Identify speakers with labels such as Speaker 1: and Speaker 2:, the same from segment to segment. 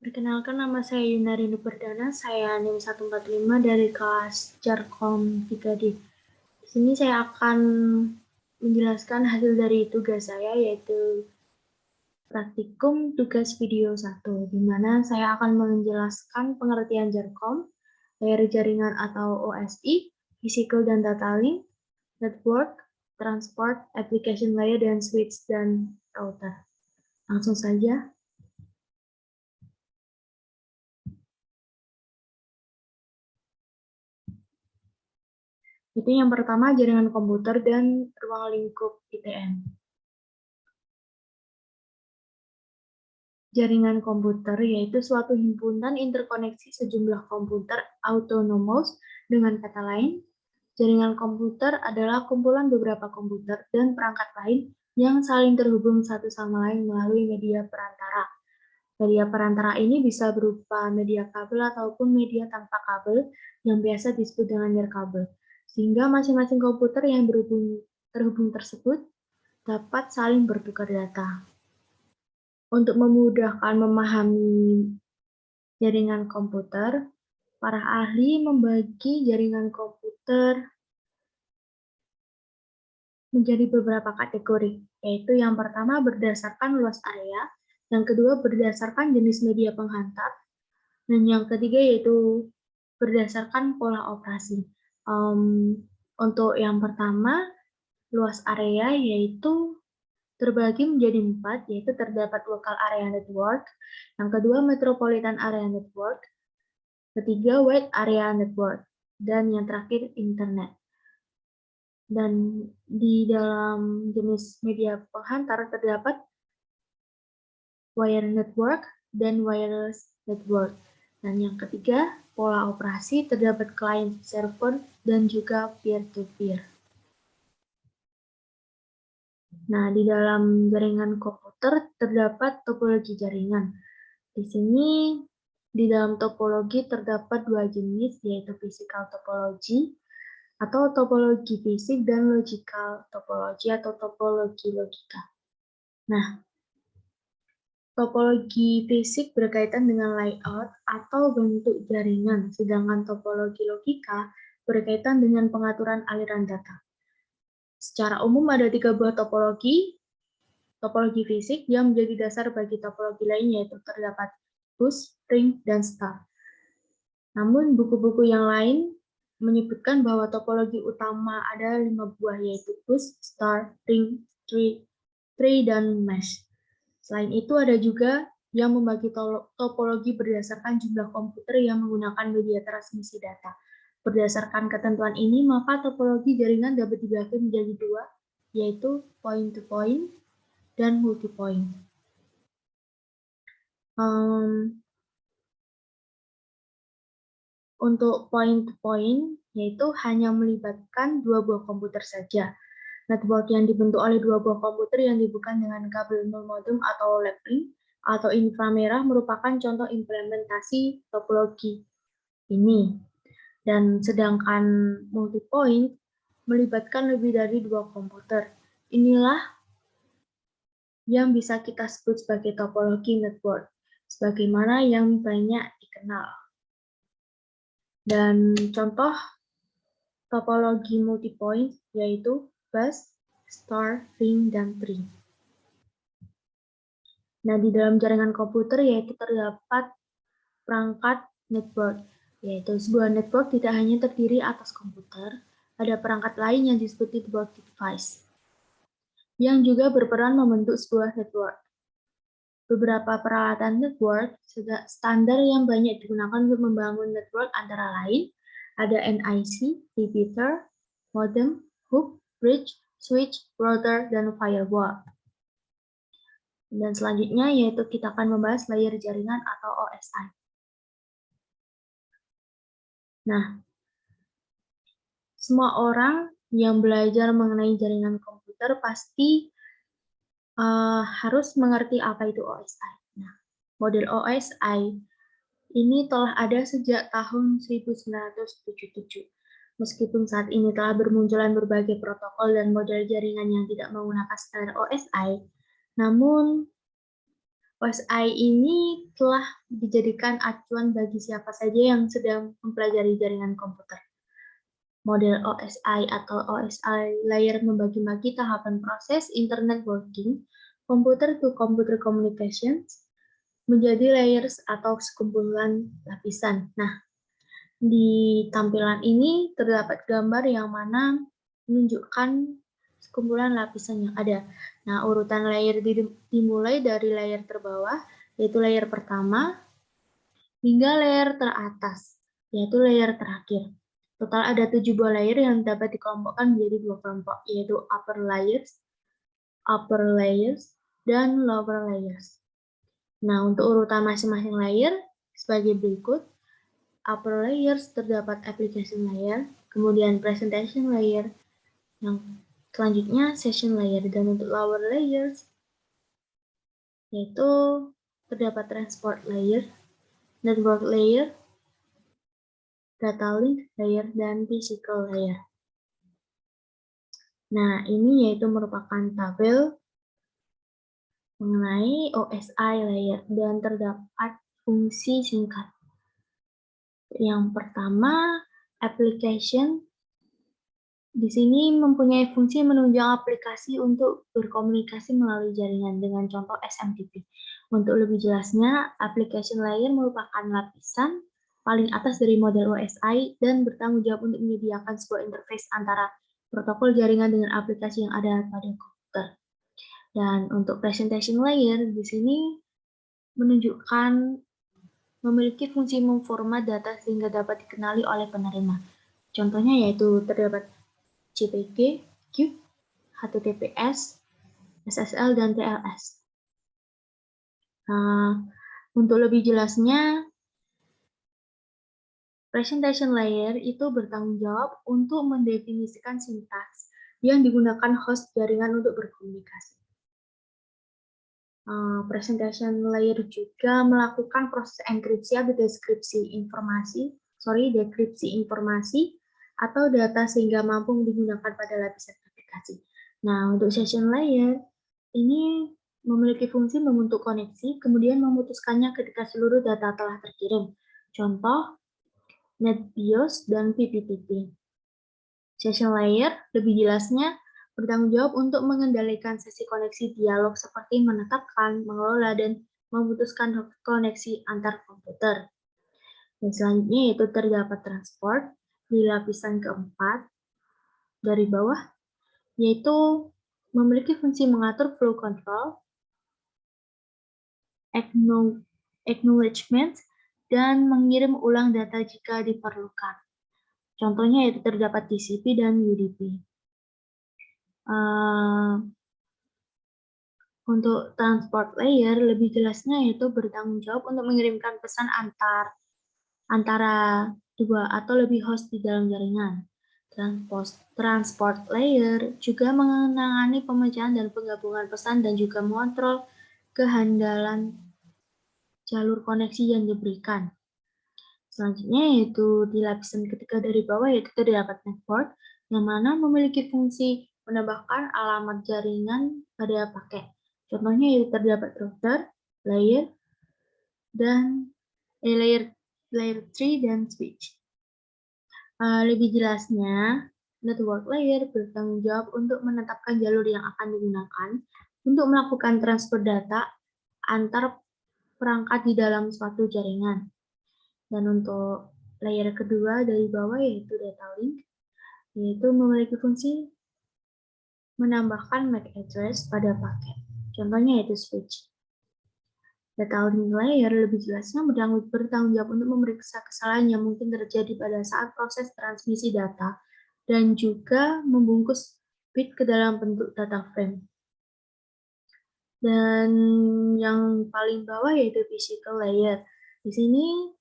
Speaker 1: Perkenalkan, nama saya Yunarini Perdana, saya NIM 145 dari kelas Jarkom 3D. Di sini saya akan menjelaskan hasil dari tugas saya, yaitu praktikum tugas video 1, di mana saya akan menjelaskan pengertian Jarkom, layer jaringan atau OSI, physical dan data link, network, transport, application layer, dan switch dan router. Langsung saja. Itu yang pertama, jaringan komputer dan ruang lingkup ITM. Jaringan komputer yaitu suatu himpunan interkoneksi sejumlah komputer autonomous. Dengan kata lain, jaringan komputer adalah kumpulan beberapa komputer dan perangkat lain yang saling terhubung satu sama lain melalui media perantara. Media perantara ini bisa berupa media kabel ataupun media tanpa kabel yang biasa disebut dengan nirkabel, sehingga masing-masing komputer yang terhubung tersebut dapat saling bertukar data. Untuk memudahkan memahami jaringan komputer, para ahli membagi jaringan komputer menjadi beberapa kategori, yaitu yang pertama berdasarkan luas area, yang kedua berdasarkan jenis media penghantar, dan yang ketiga yaitu berdasarkan pola operasi. Untuk yang pertama, luas area yaitu terbagi menjadi 4, yaitu terdapat local area network, yang kedua metropolitan area network, ketiga wide area network, dan yang terakhir internet. Dan di dalam jenis media penghantar terdapat wire network dan wireless network. Dan yang ketiga, pola operasi terdapat client server dan juga peer-to-peer. Nah, di dalam jaringan komputer terdapat topologi jaringan. Di sini, di dalam topologi terdapat dua jenis, yaitu physical topology atau topologi fisik dan logical topology atau topologi logika. Nah, topologi fisik berkaitan dengan layout atau bentuk jaringan, sedangkan topologi logika berkaitan dengan pengaturan aliran data. Secara umum ada 3 buah topologi fisik yang menjadi dasar bagi topologi lain, yaitu terdapat bus, ring, dan star. Namun buku-buku yang lain menyebutkan bahwa topologi utama ada 5 buah, yaitu bus, star, ring, tree, dan mesh. Selain itu ada juga yang membagi topologi berdasarkan jumlah komputer yang menggunakan media transmisi data. Berdasarkan ketentuan ini, maka topologi jaringan dapat dibagi menjadi 2, yaitu point-to-point dan multi-point. Untuk point-to-point, yaitu hanya melibatkan 2 buah komputer saja. Network yang dibentuk oleh 2 buah komputer yang dihubungkan dengan kabel nol modem atau lab link atau inframerah merupakan contoh implementasi topologi ini. Dan sedangkan multi-point melibatkan lebih dari 2 komputer. Inilah yang bisa kita sebut sebagai topologi network, sebagaimana yang banyak dikenal. Dan contoh topologi multi-point yaitu bus, star, ring, dan tree. Nah, di dalam jaringan komputer yaitu terdapat perangkat network, yaitu sebuah network tidak hanya terdiri atas komputer, ada perangkat lain yang disebut network device, yang juga berperan membentuk sebuah network. Beberapa peralatan network standar yang banyak digunakan untuk membangun network antara lain ada NIC, repeater, modem, hook, bridge, switch, router, dan firewall. Dan selanjutnya yaitu kita akan membahas layer jaringan atau OSI. Nah, semua orang yang belajar mengenai jaringan komputer pasti harus mengerti apa itu OSI. Nah, model OSI ini telah ada sejak tahun 1977. Meskipun saat ini telah bermunculan berbagai protokol dan model jaringan yang tidak menggunakan standar OSI, namun OSI ini telah dijadikan acuan bagi siapa saja yang sedang mempelajari jaringan komputer. Model OSI atau OSI layer membagi-bagi tahapan proses Internet Working, Computer to Computer Communications, menjadi layers atau sekumpulan lapisan. Nah, di tampilan ini terdapat gambar yang mana menunjukkan sekumpulan lapisan yang ada. Nah, urutan layer dimulai dari layer terbawah, yaitu layer pertama, hingga layer teratas, yaitu layer terakhir. Total ada 7 buah layer yang dapat dikelompokkan menjadi 2 kelompok, yaitu upper layers, dan lower layers. Nah, untuk urutan masing-masing layer sebagai berikut. Upper layers terdapat application layer, kemudian presentation layer, yang selanjutnya session layer, dan untuk lower layers yaitu terdapat transport layer, network layer, data link layer, dan physical layer. Nah, ini yaitu merupakan tabel mengenai OSI layer dan terdapat fungsi singkat. Yang pertama, application di sini mempunyai fungsi menunjang aplikasi untuk berkomunikasi melalui jaringan dengan contoh SMTP. Untuk lebih jelasnya, application layer merupakan lapisan paling atas dari model OSI dan bertanggung jawab untuk menyediakan sebuah interface antara protokol jaringan dengan aplikasi yang ada pada komputer. Dan untuk presentation layer di sini menunjukkan memiliki fungsi memformat data sehingga dapat dikenali oleh penerima. Contohnya yaitu terdapat JPG, CUBE, HTTPS, SSL, dan TLS. Nah, untuk lebih jelasnya, presentation layer itu bertanggung jawab untuk mendefinisikan sintaks yang digunakan host jaringan untuk berkomunikasi. Presentation layer juga melakukan proses enkripsi atau dekripsi informasi atau data sehingga mampu digunakan pada lapisan aplikasi. Nah, untuk session layer, ini memiliki fungsi membentuk koneksi, kemudian memutuskannya ketika seluruh data telah terkirim. Contoh, NetBIOS dan PPTP. Session layer, lebih jelasnya, bertanggung jawab untuk mengendalikan sesi koneksi dialog seperti menetapkan, mengelola, dan memutuskan koneksi antar komputer. Dan selanjutnya yaitu terdapat transport di lapisan keempat dari bawah, yaitu memiliki fungsi mengatur flow control, acknowledgement, dan mengirim ulang data jika diperlukan. Contohnya yaitu terdapat TCP dan UDP. Untuk transport layer, lebih jelasnya yaitu bertanggung jawab untuk mengirimkan pesan antara dua atau lebih host di dalam jaringan. Transport layer juga menangani pemecahan dan penggabungan pesan dan juga mengontrol kehandalan jalur koneksi yang diberikan. Selanjutnya yaitu di lapisan ketiga dari bawah yaitu terdapat network yang mana memiliki fungsi menambahkan alamat jaringan pada paket. Contohnya yaitu terdapat router, layer, dan layer 3 dan switch. Lebih jelasnya, network layer bertanggung jawab untuk menetapkan jalur yang akan digunakan untuk melakukan transfer data antar perangkat di dalam suatu jaringan. Dan untuk layer kedua dari bawah yaitu data link, yaitu memiliki fungsi menambahkan MAC address pada paket. Contohnya yaitu switch. Data link layer lebih jelasnya bertanggung jawab untuk memeriksa kesalahan yang mungkin terjadi pada saat proses transmisi data dan juga membungkus bit ke dalam bentuk data frame. Dan yang paling bawah yaitu physical layer. Di sini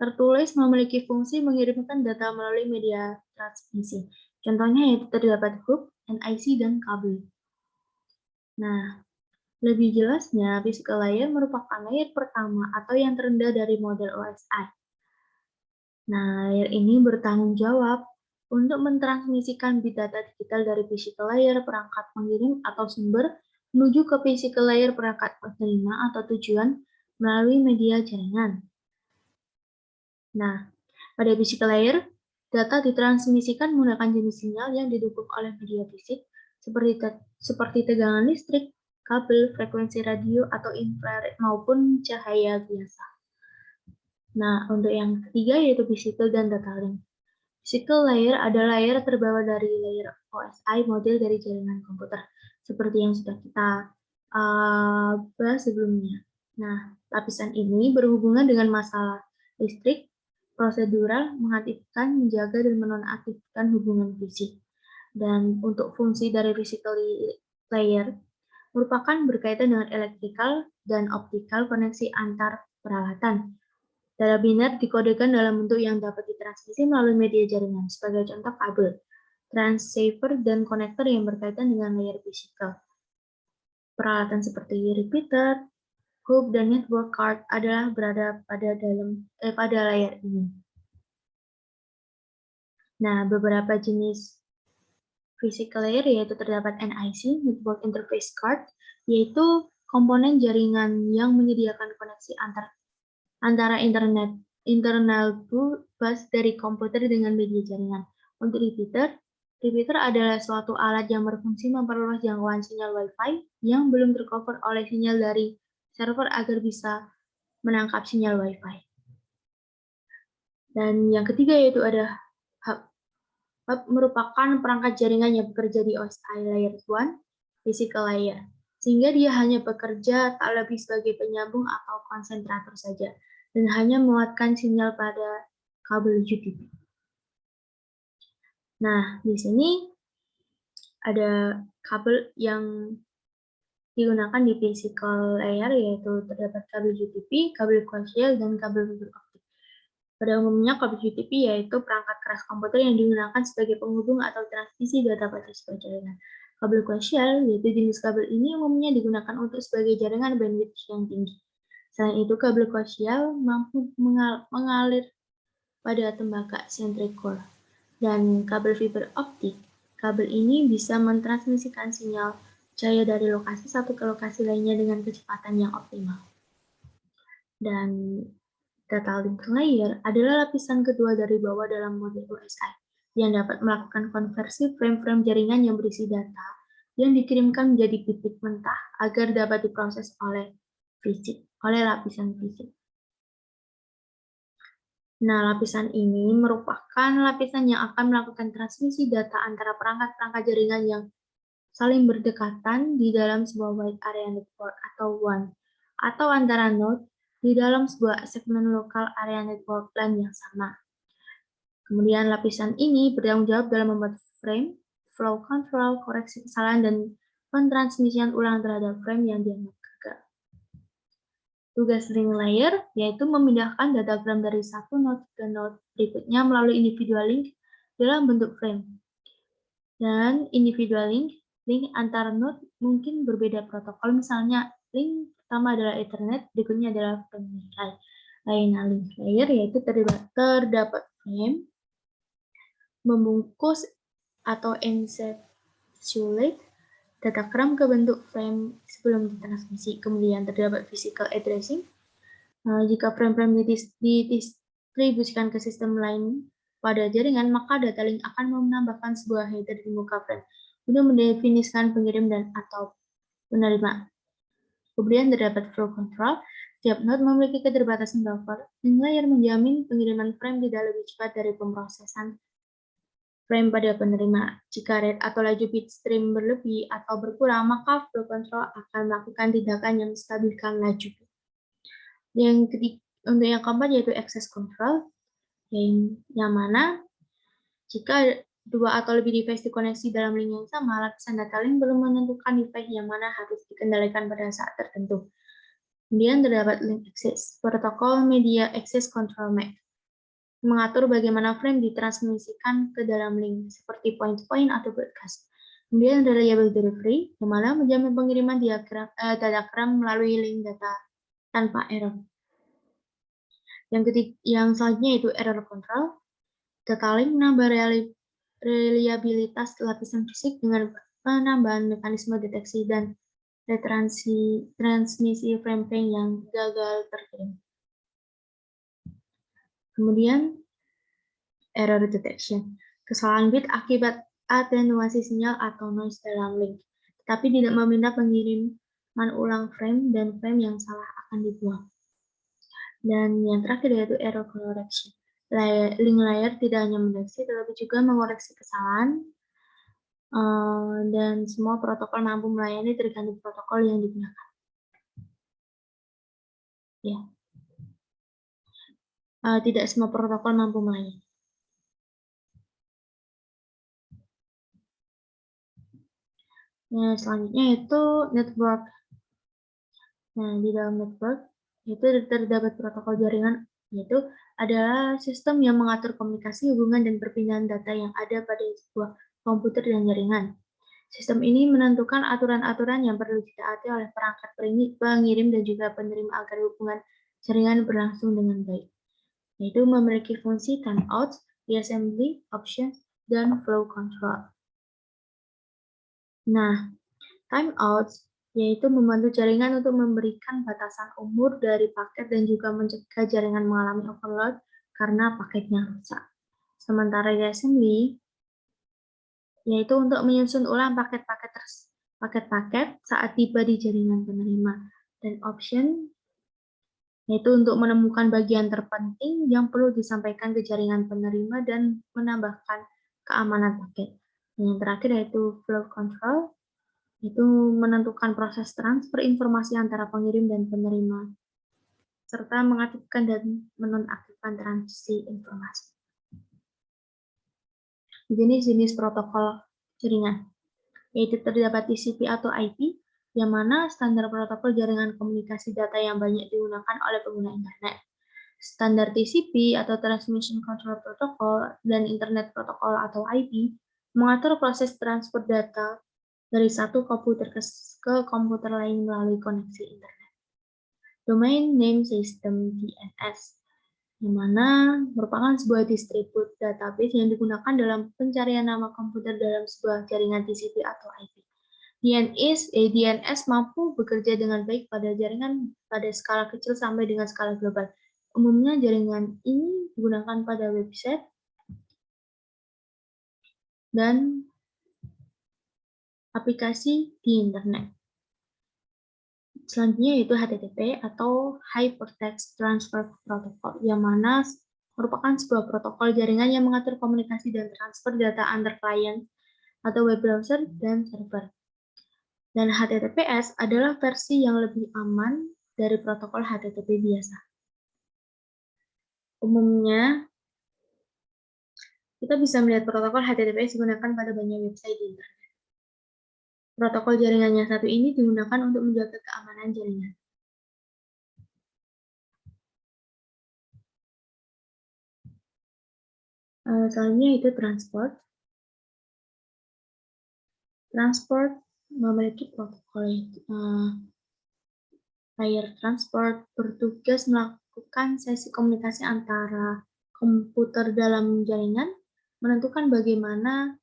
Speaker 1: tertulis memiliki fungsi mengirimkan data melalui media transmisi. Contohnya yaitu terdapat hub, NIC, dan kabel. Nah, lebih jelasnya, physical layer merupakan layer pertama atau yang terendah dari model OSI. Nah, layer ini bertanggung jawab untuk mentransmisikan bit data digital dari physical layer, perangkat pengirim atau sumber, menuju ke physical layer perangkat penerima atau tujuan melalui media jaringan. Nah, pada physical layer, data ditransmisikan menggunakan jenis sinyal yang didukung oleh media fisik seperti tegangan listrik, kabel, frekuensi radio, atau infrared maupun cahaya biasa. Nah, untuk yang ketiga yaitu physical dan data link. Physical layer adalah layer terbawah dari layer OSI model dari jaringan komputer, seperti yang sudah kita bahas sebelumnya. Nah, lapisan ini berhubungan dengan masalah listrik, prosedural, mengaktifkan, menjaga, dan menonaktifkan hubungan fisik. Dan untuk fungsi dari physical layer merupakan berkaitan dengan electrical dan optical koneksi antar peralatan. Data binar dikodekan dalam bentuk yang dapat ditransmisi melalui media jaringan, sebagai contoh kabel, transceiver, dan konektor yang berkaitan dengan layer fisikal. Peralatan seperti repeater, hub, dan network card adalah berada pada layer ini. Nah, beberapa jenis physical layer yaitu terdapat NIC, Network Interface Card, yaitu komponen jaringan yang menyediakan koneksi antara internal bus dari komputer dengan media jaringan. Untuk repeater adalah suatu alat yang berfungsi memperluas jangkauan sinyal Wi-Fi yang belum tercover oleh sinyal dari server agar bisa menangkap sinyal Wi-Fi. Dan yang ketiga yaitu ada hub. Hub merupakan perangkat jaringan yang bekerja di OSI Layer 1, Physical Layer, sehingga dia hanya bekerja tak lebih sebagai penyambung atau konsentrator saja, dan hanya memuatkan sinyal pada kabel UDP. Nah, di sini ada kabel yang digunakan di physical layer, yaitu terdapat kabel UDP, kabel koaksial, dan kabel fiber optik. Pada umumnya, kabel UDP yaitu perangkat keras komputer yang digunakan sebagai penghubung atau transmisi data pada sebuah jaringan. Kabel koaksial, yaitu jenis kabel ini umumnya digunakan untuk sebagai jaringan bandwidth yang tinggi. Selain itu, kabel koaksial mampu mengalir pada tembaga centric core. Dan kabel fiber optik, kabel ini bisa mentransmisikan sinyal cahaya dari lokasi satu ke lokasi lainnya dengan kecepatan yang optimal. Dan data link layer adalah lapisan kedua dari bawah dalam model OSI yang dapat melakukan konversi frame-frame jaringan yang berisi data yang dikirimkan menjadi bit-bit mentah agar dapat diproses oleh lapisan fisik. Nah, lapisan ini merupakan lapisan yang akan melakukan transmisi data antara perangkat-perangkat jaringan yang saling berdekatan di dalam sebuah wide area network atau WAN, atau antara node di dalam sebuah segmen lokal area network LAN yang sama. Kemudian lapisan ini bertanggung jawab dalam membuat frame, flow control, koreksi kesalahan, dan pentransmisian ulang terhadap frame yang dianggap gagal. Tugas link layer yaitu memindahkan data frame dari satu node ke node berikutnya melalui individual link dalam bentuk frame. Dan individual link antar node mungkin berbeda protokol, misalnya link pertama adalah Ethernet, berikutnya adalah frame layanan link layer yaitu terdapat frame, membungkus atau encapsulate datagram ke bentuk frame sebelum ditransmisi. Kemudian terdapat physical addressing. Jika frame-frame didistribusikan ke sistem lain pada jaringan, maka data link akan menambahkan sebuah header di muka frame untuk mendefinisikan pengirim dan atau penerima. Kemudian terdapat flow control. Setiap node memiliki keterbatasan buffer. Link layer menjamin pengiriman frame tidak lebih cepat dari pemrosesan frame pada penerima. Jika rate atau laju bit stream berlebih atau berkurang, maka flow control akan melakukan tindakan yang menstabilkan laju. Untuk yang keempat yaitu access control, yang mana jika dua atau lebih device dikoneksi dalam link yang sama, lapisan data link belum menentukan device yang mana harus dikendalikan pada saat tertentu. Kemudian terdapat link access, protokol media access control MAC, mengatur bagaimana frame ditransmisikan ke dalam link, seperti point-to-point atau broadcast. Kemudian ada reliable delivery, yang mana menjamin pengiriman datagram melalui link data tanpa error. Yang selanjutnya yaitu error control. Data link menambah reliabilitas lapisan fisik dengan penambahan mekanisme deteksi dan transmisi frame-frame yang gagal terkirim. Kemudian error detection, kesalahan bit akibat atenuasi sinyal atau noise dalam link, tetapi tidak meminta pengiriman ulang frame dan frame yang salah akan dibuang. Dan yang terakhir yaitu error correction. Link layer tidak hanya mendeteksi, tetapi juga mengoreksi kesalahan, dan semua protokol mampu melayani tergantung protokol yang digunakan. Ya. Tidak semua protokol mampu melayani. Nah, selanjutnya itu network. Nah, di dalam network itu terdapat protokol jaringan, yaitu adalah sistem yang mengatur komunikasi, hubungan, dan perpindahan data yang ada pada sebuah komputer dan jaringan. Sistem ini menentukan aturan-aturan yang perlu ditaati oleh perangkat pengirim dan juga penerima agar hubungan jaringan berlangsung dengan baik, yaitu memiliki fungsi timeout, reassembly, options, dan flow control. Nah, timeout yaitu membantu jaringan untuk memberikan batasan umur dari paket dan juga mencegah jaringan mengalami overload karena paketnya rusak. Sementara reassembly yaitu untuk menyusun ulang paket-paket saat tiba di jaringan penerima. Dan option yaitu untuk menemukan bagian terpenting yang perlu disampaikan ke jaringan penerima dan menambahkan keamanan paket. Dan yang terakhir yaitu flow control, itu menentukan proses transfer informasi antara pengirim dan penerima, serta mengaktifkan dan menonaktifkan transisi informasi. Jenis-jenis protokol jaringan, yaitu terdapat TCP atau IP, yang mana standar protokol jaringan komunikasi data yang banyak digunakan oleh pengguna internet. Standar TCP atau Transmission Control Protocol dan Internet Protocol atau IP mengatur proses transfer data dari satu komputer ke komputer lain melalui koneksi internet. Domain Name System DNS, yang mana merupakan sebuah distribut database yang digunakan dalam pencarian nama komputer dalam sebuah jaringan TCP atau IP. DNS mampu bekerja dengan baik pada jaringan pada skala kecil sampai dengan skala global. Umumnya jaringan ini digunakan pada website dan aplikasi di internet. Selanjutnya yaitu HTTP atau Hypertext Transfer Protocol, yang mana merupakan sebuah protokol jaringan yang mengatur komunikasi dan transfer data antar klien atau web browser dan server. Dan HTTPS adalah versi yang lebih aman dari protokol HTTP biasa. Umumnya, kita bisa melihat protokol HTTPS digunakan pada banyak website di internet. Protokol jaringan yang satu ini digunakan untuk menjaga keamanan jaringan. Selanjutnya itu transport. Transport memiliki protokol layer transport bertugas melakukan sesi komunikasi antara komputer dalam jaringan, menentukan bagaimana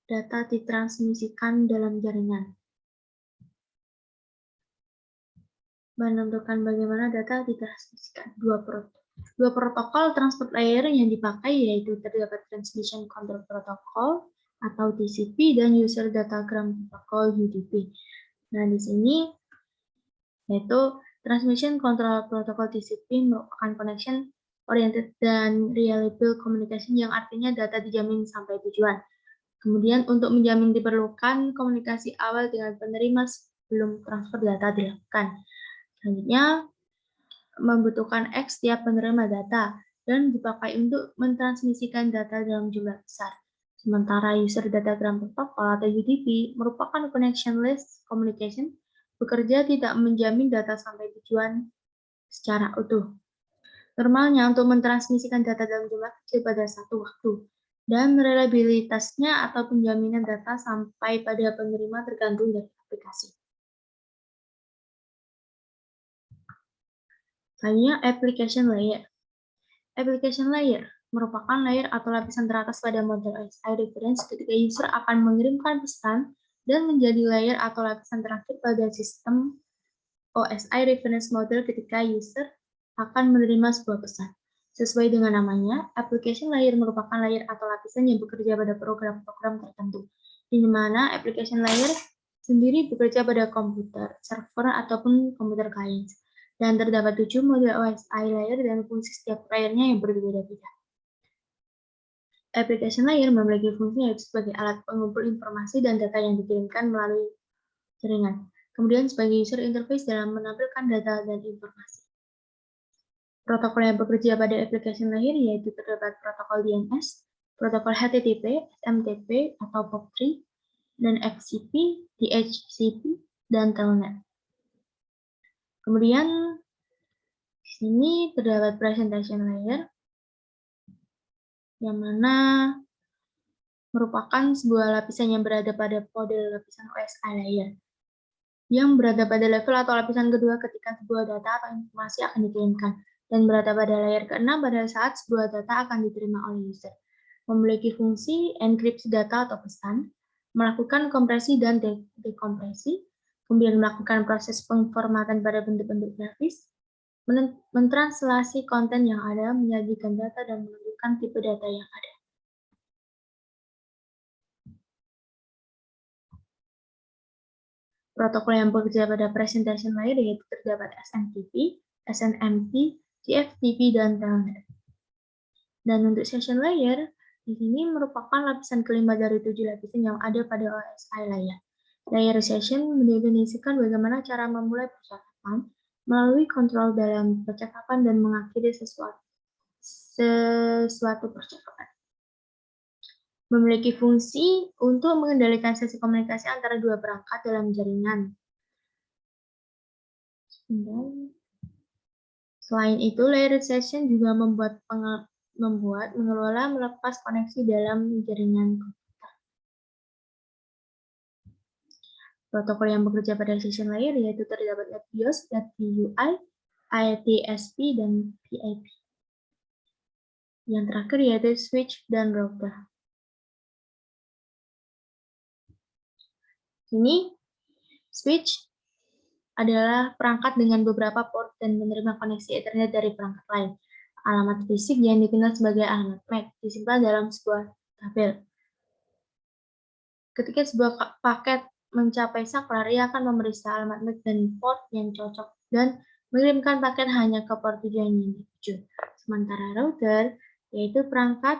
Speaker 1: data ditransmisikan dalam jaringan. Menentukan bagaimana data ditransmisikan. Dua protokol transport layer yang dipakai yaitu terdapat Transmission Control Protocol atau TCP dan User Datagram Protocol UDP. Nah, di sini yaitu Transmission Control Protocol TCP merupakan connection oriented dan reliable communication, yang artinya data dijamin sampai tujuan. Kemudian untuk menjamin diperlukan komunikasi awal dengan penerima sebelum transfer data dilakukan. Selanjutnya, membutuhkan X tiap penerima data dan dipakai untuk mentransmisikan data dalam jumlah besar. Sementara User Datagram Protocol atau UDP merupakan connectionless communication, bekerja tidak menjamin data sampai tujuan secara utuh. Normalnya untuk mentransmisikan data dalam jumlah kecil pada satu waktu, dan reliabilitasnya atau penjaminan data sampai pada penerima tergantung dari aplikasi. Selanjutnya, application layer. Application layer merupakan layer atau lapisan teratas pada model OSI reference ketika user akan mengirimkan pesan dan menjadi layer atau lapisan terakhir pada sistem OSI reference model ketika user akan menerima sebuah pesan. Sesuai dengan namanya, application layer merupakan layer atau lapisan yang bekerja pada program-program tertentu, di mana application layer sendiri bekerja pada komputer, server, ataupun komputer client. Dan terdapat 7 model OSI layer dan fungsi setiap layernya yang berbeda-beda. Application layer memiliki fungsi yaitu sebagai alat pengumpul informasi dan data yang dikirimkan melalui jaringan. Kemudian sebagai user interface dalam menampilkan data dan informasi. Protokol yang bekerja pada application layer yaitu terdapat protokol DNS, protokol HTTP, SMTP atau POP3, dan FTP, DHCP, dan Telnet. Kemudian di sini terdapat presentation layer yang mana merupakan sebuah lapisan yang berada pada kode lapisan OSI layer yang berada pada level atau lapisan kedua ketika sebuah data atau informasi akan dikirimkan dan berada pada layer ke-6 pada saat sebuah data akan diterima oleh user. Memiliki fungsi enkripsi data atau pesan, melakukan kompresi dan dekompresi, kemudian melakukan proses pengformatan pada bentuk-bentuk grafis, mentranslasi konten yang ada, menyajikan data, dan menunjukkan tipe data yang ada. Protokol yang bekerja pada presentation layer yaitu terdapat SMTP, SNMP, TFTP, dan Telnet. Dan untuk session layer, di sini merupakan lapisan kelima dari 7 lapisan yang ada pada OSI layer. Layer session mendefinisikan bagaimana cara memulai percakapan melalui kontrol dalam percakapan dan mengakhiri sesuatu percakapan. Memiliki fungsi untuk mengendalikan sesi komunikasi antara dua perangkat dalam jaringan. Selain itu, layer session juga mengelola melepas koneksi dalam jaringan komputer. Protokol yang bekerja pada session layer yaitu terdapat NetBIOS, NetBIOS, ITSP, dan PIP. Yang terakhir yaitu switch dan router. Ini switch adalah perangkat dengan beberapa port dan menerima koneksi Ethernet dari perangkat lain. Alamat fisik yang dikenal sebagai alamat MAC disimpan dalam sebuah tabel. Ketika sebuah paket mencapai saklar, ia akan memeriksa alamat MAC dan port yang cocok dan mengirimkan paket hanya ke port tujuan yang dituju. Sementara router yaitu perangkat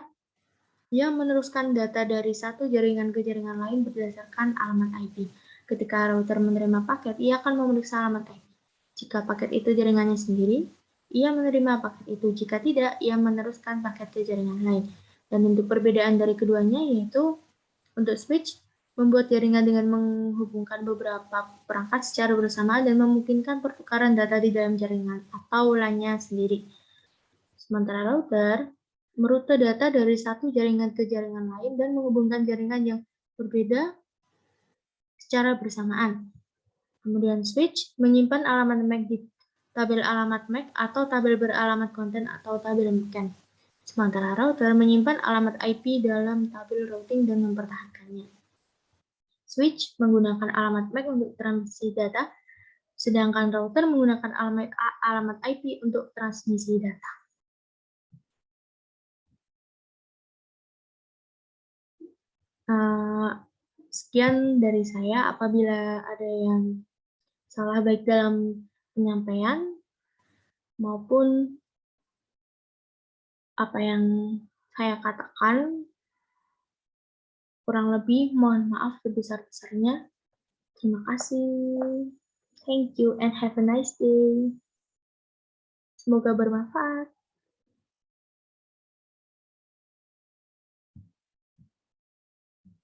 Speaker 1: yang meneruskan data dari satu jaringan ke jaringan lain berdasarkan alamat IP. Ketika router menerima paket, ia akan memeriksa alamat IP. Jika paket itu jaringannya sendiri, ia menerima paket itu. Jika tidak, ia meneruskan paket ke jaringan lain. Dan untuk perbedaan dari keduanya yaitu untuk switch, membuat jaringan dengan menghubungkan beberapa perangkat secara bersamaan dan memungkinkan pertukaran data di dalam jaringan atau LAN-nya sendiri. Sementara router merute data dari satu jaringan ke jaringan lain dan menghubungkan jaringan yang berbeda secara bersamaan. Kemudian switch menyimpan alamat MAC di tabel alamat MAC atau tabel beralamat konten atau tabel MAC. Sementara router menyimpan alamat IP dalam tabel routing dan mempertahankannya. Switch menggunakan alamat MAC untuk transmisi data, sedangkan router menggunakan alamat IP untuk transmisi data. Sekian dari saya. Apabila ada yang salah baik dalam penyampaian maupun apa yang saya katakan, kurang lebih mohon maaf sebesar-besarnya. Terima kasih. Thank you and have a nice day. Semoga bermanfaat.